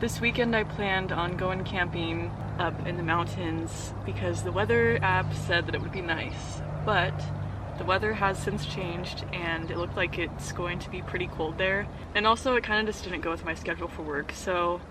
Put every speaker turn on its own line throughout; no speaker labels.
This weekend I planned on going camping up in the mountains because the weather app said that it would be nice, but the weather has since changed and it looked like it's going to be pretty cold there. And also it kind of just didn't go with my schedule for work, so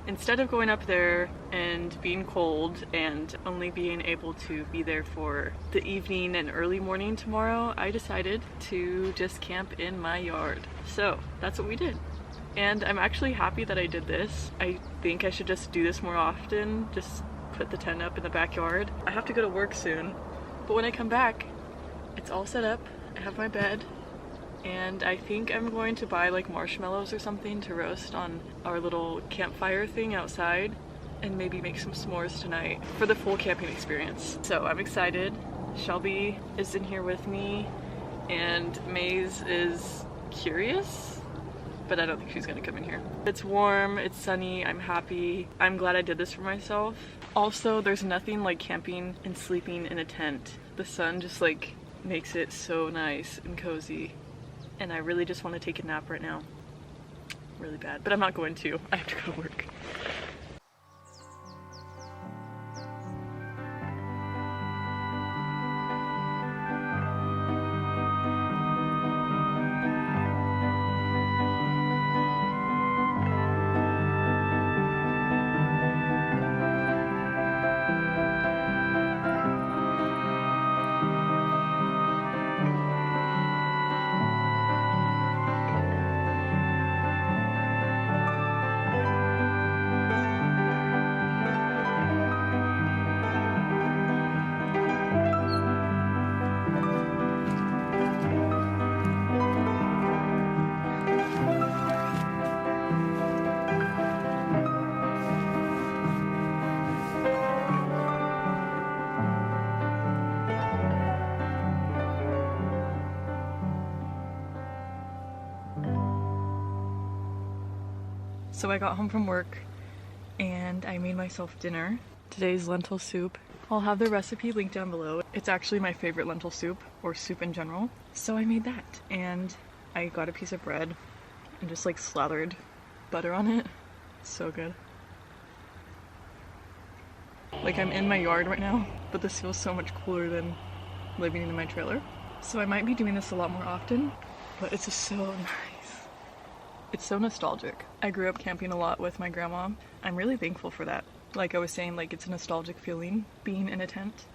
instead of going up there and being cold and only being able to be there for the evening and early morning tomorrow, I decided to just camp in my yard. So that's what we did. And I'm actually happy that I did this. I think I should just do this more often, just put the tent up in the backyard. I have to go to work soon, but when I come back, it's all set up. I have my bed, and I think I'm going to buy like marshmallows or something to roast on our little campfire thing outside, and maybe make some s'mores tonight for the full camping experience. So I'm excited. Shelby is in here with me, and Maze is curious, but I don't think she's gonna come in here. It's warm, it's sunny, I'm happy. I'm glad I did this for myself. Also, there's nothing like camping and sleeping in a tent. The sun just like makes it so nice and cozy. And I really just want to take a nap right now. Really bad, but I'm not going to. I have to go to work. So I got home from work and I made myself dinner. Today's lentil soup. I'll have the recipe linked down below. It's actually my favorite lentil soup, or soup in general. So I made that, and I got a piece of bread and just like slathered butter on it. So good. Like, I'm in my yard right now, but this feels so much cooler than living in my trailer. So I might be doing this a lot more often, but it's just so nice. It's so nostalgic. I grew up camping a lot with my grandma. I'm really thankful for that. Like I was saying, like, it's a nostalgic feeling being in a tent.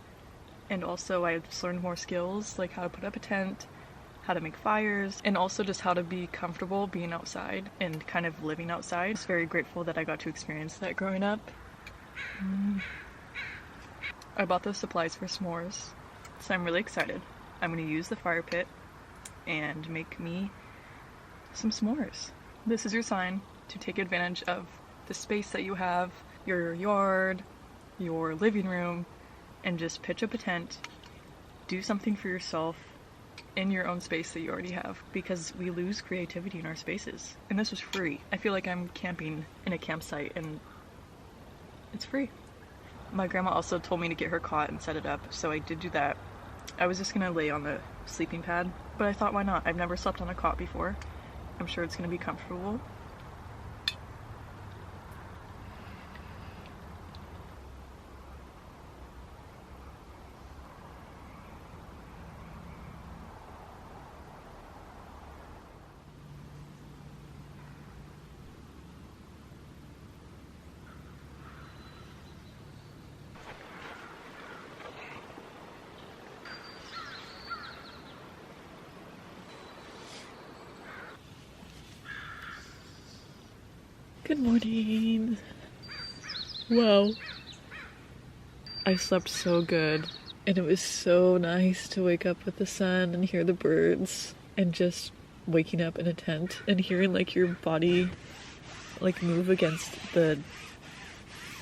And also I've just learned more skills, like how to put up a tent, how to make fires, and also just how to be comfortable being outside and kind of living outside. I'm just very grateful that I got to experience that growing up. I bought those supplies for s'mores, so I'm really excited. I'm gonna use the fire pit and make me some s'mores. This is your sign to take advantage of the space that you have, your yard, your living room, and just pitch up a tent, do something for yourself in your own space that you already have, because we lose creativity in our spaces. And this was free. I feel like I'm camping in a campsite and it's free. My grandma also told me to get her cot and set it up, so I did do that. I was just gonna lay on the sleeping pad, but I thought, why not? I've never slept on a cot before. I'm sure it's gonna be comfortable. Good morning. Wow. I slept so good, and it was so nice to wake up with the sun and hear the birds, and just waking up in a tent and hearing like your body like move against the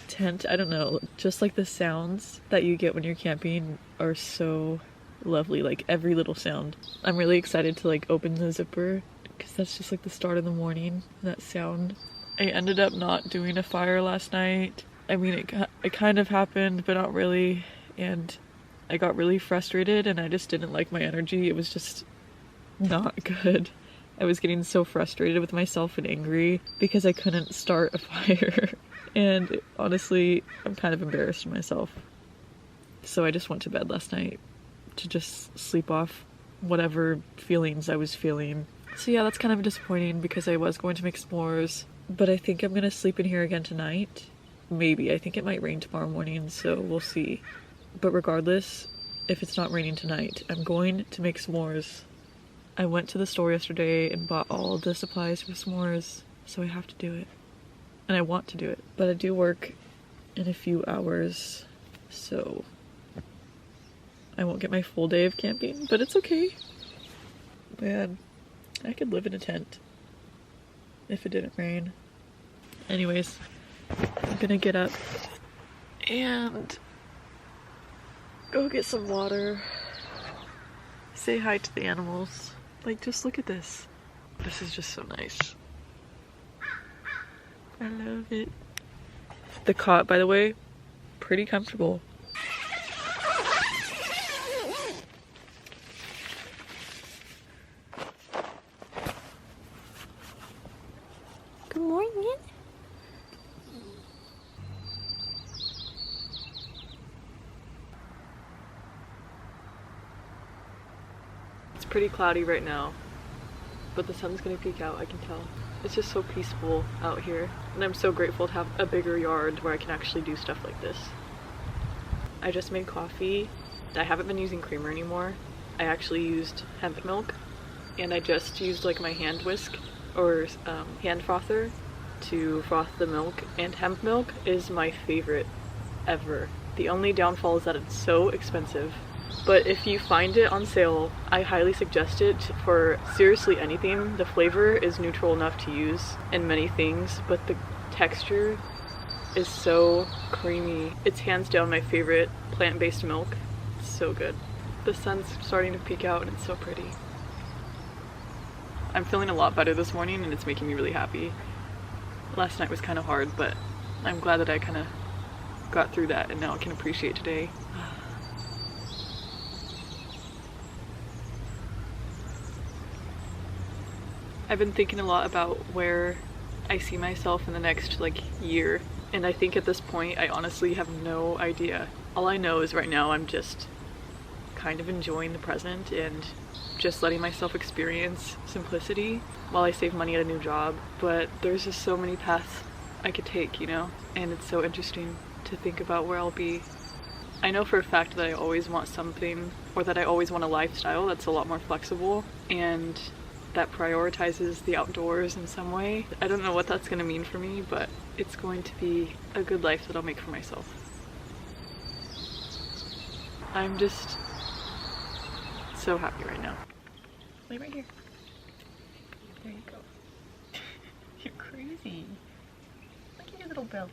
tent. I don't know, just like the sounds that you get when you're camping are so lovely, like every little sound. I'm really excited to like open the zipper because that's just like the start of the morning, that sound. I ended up not doing a fire last night. I mean, it kind of happened, but not really, and I got really frustrated and I just didn't like my energy. It was just not good. I was getting so frustrated with myself and angry because I couldn't start a fire. And honestly, I'm kind of embarrassed of myself. So I just went to bed last night to just sleep off whatever feelings I was feeling. So yeah, that's kind of disappointing because I was going to make s'mores, but I think I'm gonna sleep in here again tonight. Maybe. I think it might rain tomorrow morning, so we'll see. But regardless, if it's not raining tonight, I'm going to make s'mores. I went to the store yesterday and bought all the supplies for s'mores, so I have to do it. And I want to do it. But I do work in a few hours, so I won't get my full day of camping, but it's okay. Man, I could live in a tent if it didn't rain. Anyways, I'm gonna get up and go get some water, say hi to the animals. Like, just look at this. This is just so nice. I love it. The cot, by the way, pretty comfortable. Good morning. It's pretty cloudy right now, but the sun's gonna peek out, I can tell. It's just so peaceful out here, and I'm so grateful to have a bigger yard where I can actually do stuff like this. I just made coffee. I haven't been using creamer anymore. I actually used hemp milk, and I just used like my hand whisk or hand frother to froth the milk, and hemp milk is my favorite ever. The only downfall is that it's so expensive, but if you find it on sale, I highly suggest it for seriously anything. The flavor is neutral enough to use in many things, but the texture is so creamy. It's hands down my favorite plant-based milk. It's so good. The sun's starting to peek out and it's so pretty. I'm feeling a lot better this morning and it's making me really happy. Last night was kind of hard, but I'm glad that I kind of got through that and now I can appreciate today. I've been thinking a lot about where I see myself in the next year, and I think at this point I honestly have no idea. All I know is right now I'm just kind of enjoying the present and just letting myself experience simplicity while I save money at a new job. But there's just so many paths I could take, you know, and it's so interesting to think about where I'll be. I know for a fact that I always want something, or that I always want a lifestyle that's a lot more flexible and that prioritizes the outdoors in some way. I don't know what that's gonna mean for me, but it's going to be a good life that I'll make for myself. I'm just so happy right now. Lay right here. There you go. You're crazy. Look at your little belly.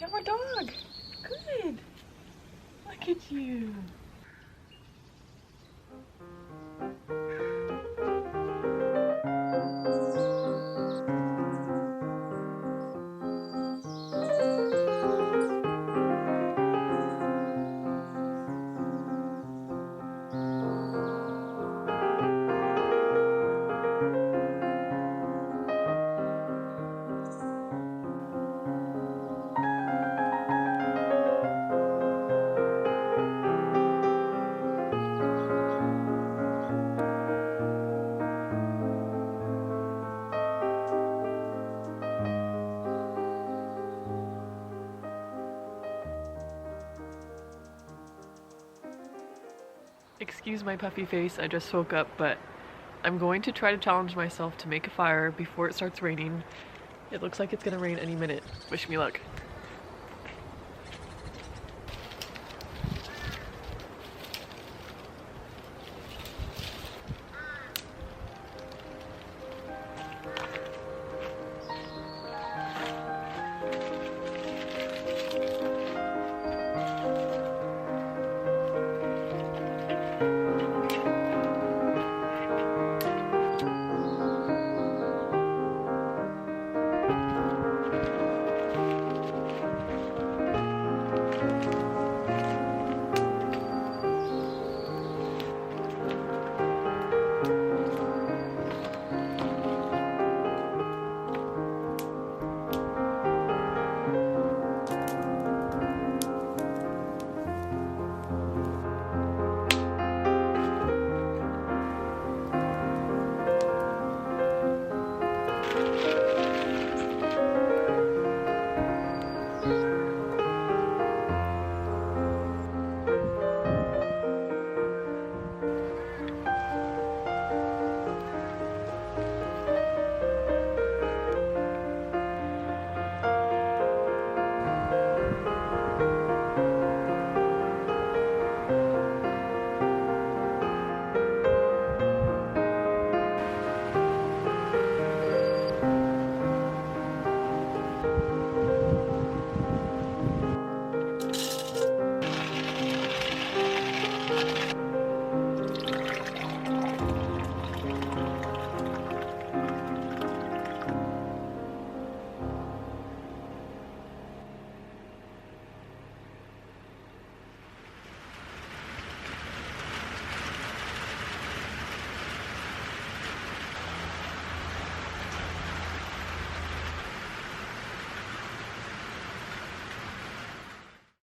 Now our dog. Good. Look at you. Excuse my puffy face, I just woke up, but I'm going to try to challenge myself to make a fire before it starts raining. It looks like it's gonna rain any minute. Wish me luck.